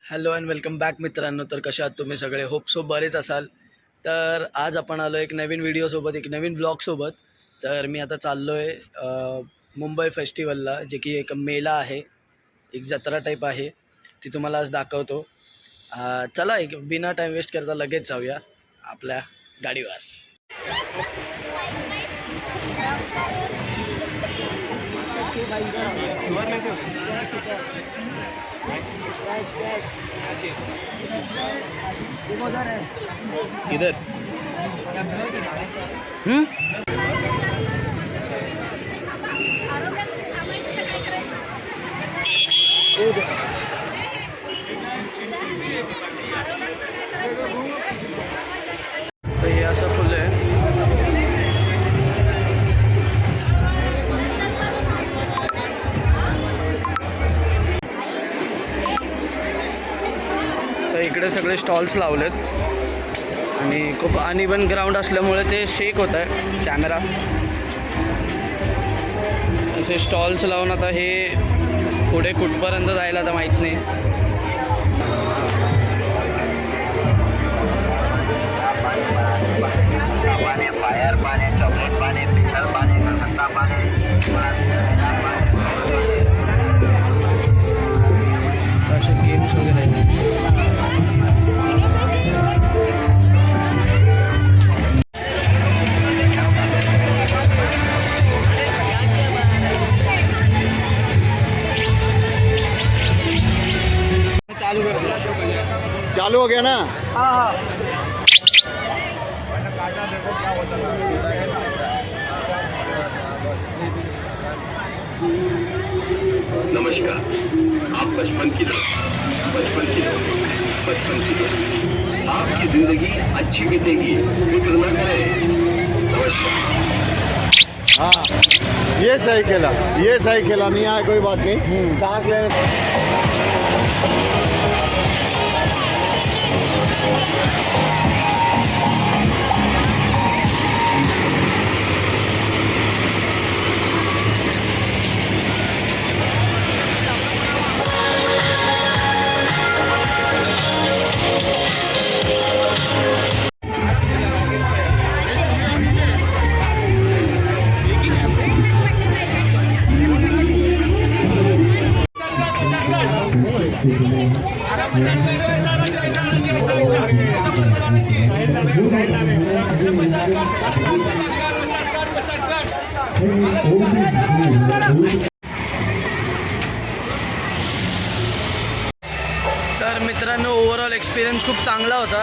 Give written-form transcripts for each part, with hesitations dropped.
Hello and welcome back मित्रांनो. तर कशा आहात तुम्ही सगळे? होप सो बरेच असाल. तर आज आपण आलो एक नवीन व्हिडिओसोबत, एक नवीन ब्लॉगसोबत. तर मी आता चाललो आहे मुंबई फेस्टिवलला, जे की एक मेला आहे, एक जत्रा टाईप आहे. ती तुम्हाला आज दाखवतो. चला एक बिना टाईम वेस्ट करता लगेच जाऊया आपल्या गाडीवर. किधर? तर हे असं फुल आहे. तर इकडे सगळे स्टॉल्स लावलेत आणि खूप अनइवन ग्राउंड असल्यामुळे ते शेक होत आहे कॅमेरा. असे स्टॉल्स लावून आता हे पुढे कुठपर्यंत जायला तर माहीत नाही. असे गेम्स वगैरे आहेत. चालू कर दिया. चालू हो गया ना? हाँ हाँ. नमस्कार, आप बचपन की आपकी जिंदगी अच्छी बीतेगी, फिक्र न करें. नमस्कार. हाँ, ये सही खेला नहीं आया, कोई बात नहीं. सांस लेने तर मित्रांनो, ओव्हरऑल एक्सपिरियन्स खूप चांगला होता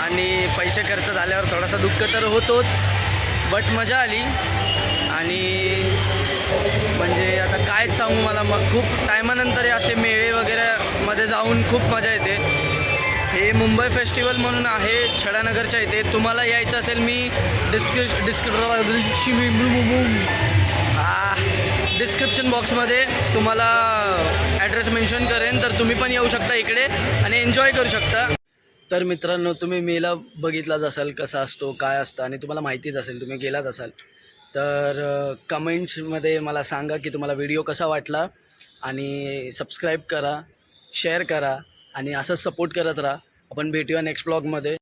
आणि पैसे खर्च झाल्यावर थोडासा दुःख तर होतोच, बट मजा आली. आणि म्हणजे आता कायच सांगू, मला खूप टायमानंतर असे मेळे वगैरे मध्ये जाऊन खूप मजा येते. हे मुंबई फेस्टिवल म्हणून आहे छडानगरच्या इथे. तुम्हाला यायचं असेल, मी डिस्क्रिप्शन बॉक्समध्ये तुम्हाला ॲड्रेस मेन्शन करेन, तर तुम्ही पण येऊ शकता इकडे आणि एन्जॉय करू शकता. तर मित्रांनो, तुम्ही मेला बघितलाच असाल कसा असतो, काय असतं, आणि तुम्हाला माहितीच असेल, तुम्ही गेलाच असाल. तर कमेंट्समध्ये मला सांगा की तुम्हाला व्हिडिओ कसा वाटला, आणि सबस्क्राईब करा, शेअर करा आणि असंच सपोर्ट करत राहा. आपण भेटूया नेक्स्ट ब्लॉगमध्ये.